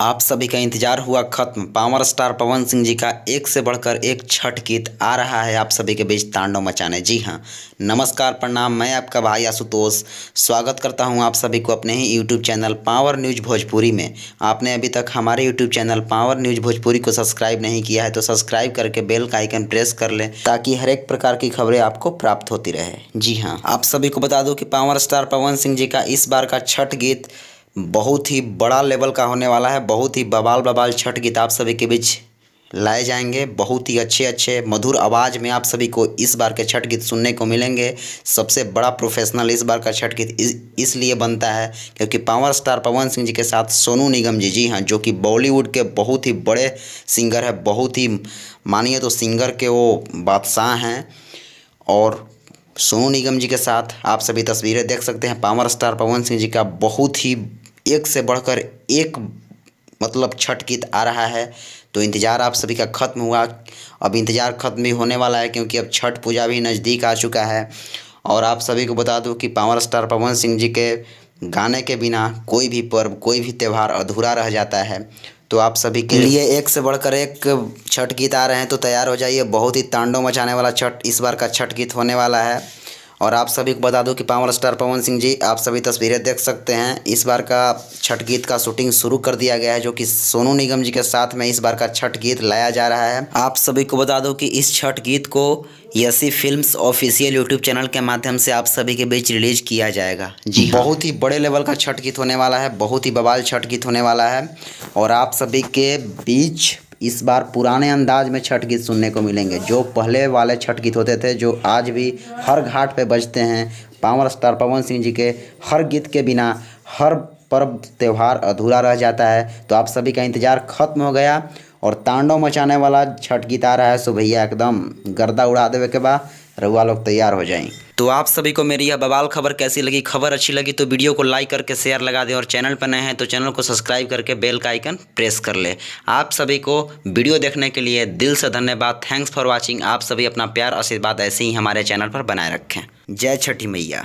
आप सभी का इंतजार हुआ खत्म। पावर स्टार पवन सिंह जी का एक से बढ़कर एक छठ गीत आ रहा है आप सभी के बीच तांडव मचाने। जी हाँ, नमस्कार प्रणाम, मैं आपका भाई आशुतोष स्वागत करता हूं आप सभी को अपने ही YouTube channel power news Bhojpuri में। आपने अभी तक हमारे YouTube channel power news Bhojpuri को सब्सक्राइब नहीं किया है तो सब्सक्राइब करके बेल का आइकन प्रेस कर लें ताकि हर एक प्रकार की खबरें आपको प्राप्त होती रहे। जी हाँ, आप सभी को बता दूँ कि पावर स्टार पवन सिंह जी का इस बार का छठ गीत बहुत ही बड़ा लेवल का होने वाला है। बहुत ही बवाल बवाल छठ गीत आप सभी के बीच लाए जाएंगे। बहुत ही अच्छे अच्छे मधुर आवाज़ में आप सभी को इस बार के छठ गीत सुनने को मिलेंगे। सबसे बड़ा प्रोफेशनल इस बार का छठ गीत इसलिए बनता है क्योंकि पावर स्टार पवन सिंह जी के साथ सोनू निगम जी, जी हाँ, जो कि बॉलीवुड के बहुत ही बड़े सिंगर है, बहुत ही मानिए तो सिंगर के वो बादशाह हैं। और सोनू निगम जी के साथ आप सभी तस्वीरें देख सकते हैं। पावर स्टार पवन सिंह जी का बहुत ही एक से बढ़कर एक मतलब छठ गीत आ रहा है। तो इंतज़ार आप सभी का ख़त्म हुआ, अब इंतज़ार ख़त्म भी होने वाला है क्योंकि अब छठ पूजा भी नज़दीक आ चुका है। और आप सभी को बता दूं कि पावर स्टार पवन सिंह जी के गाने के बिना कोई भी पर्व, कोई भी त्यौहार अधूरा रह जाता है। तो आप सभी के लिए एक से बढ़कर एक छठ गीत आ रहे हैं, तो तैयार हो जाइए। बहुत ही तांडव मचाने वाला छठ इस बार का छठ गीत होने वाला है। और आप सभी को बता दूं कि पावर स्टार पवन सिंह जी, आप सभी तस्वीरें देख सकते हैं, इस बार का छठ गीत का शूटिंग शुरू कर दिया गया है, जो कि सोनू निगम जी के साथ में इस बार का छठ गीत लाया जा रहा है। आप सभी को बता दूं कि इस छठ गीत को यसी फिल्म्स ऑफिशियल यूट्यूब चैनल के माध्यम से आप सभी के बीच रिलीज किया जाएगा। जी हाँ, बहुत ही बड़े लेवल का छठ गीत होने वाला है, बहुत ही बवाल छठ गीत होने वाला है। और आप सभी के बीच इस बार पुराने अंदाज में छठ गीत सुनने को मिलेंगे, जो पहले वाले छठ गीत होते थे, जो आज भी हर घाट पे बजते हैं। पावर स्टार पवन सिंह जी के हर गीत के बिना हर पर्व त्यौहार अधूरा रह जाता है। तो आप सभी का इंतज़ार ख़त्म हो गया और तांडव मचाने वाला छठ गीत आ रहा है। सो भैया एकदम गर्दा उड़ा देवे के बाद रउआ लोग तैयार हो जाएं। तो आप सभी को मेरी यह बवाल खबर कैसी लगी? खबर अच्छी लगी तो वीडियो को लाइक करके शेयर लगा दें और चैनल पर नए हैं तो चैनल को सब्सक्राइब करके बेल का आइकन प्रेस कर ले। आप सभी को वीडियो देखने के लिए दिल से धन्यवाद। Thanks for watching. आप सभी अपना प्यार आशीर्वाद ऐसे ही हमारे चैनल पर बनाए रखें। जय छठी मैया।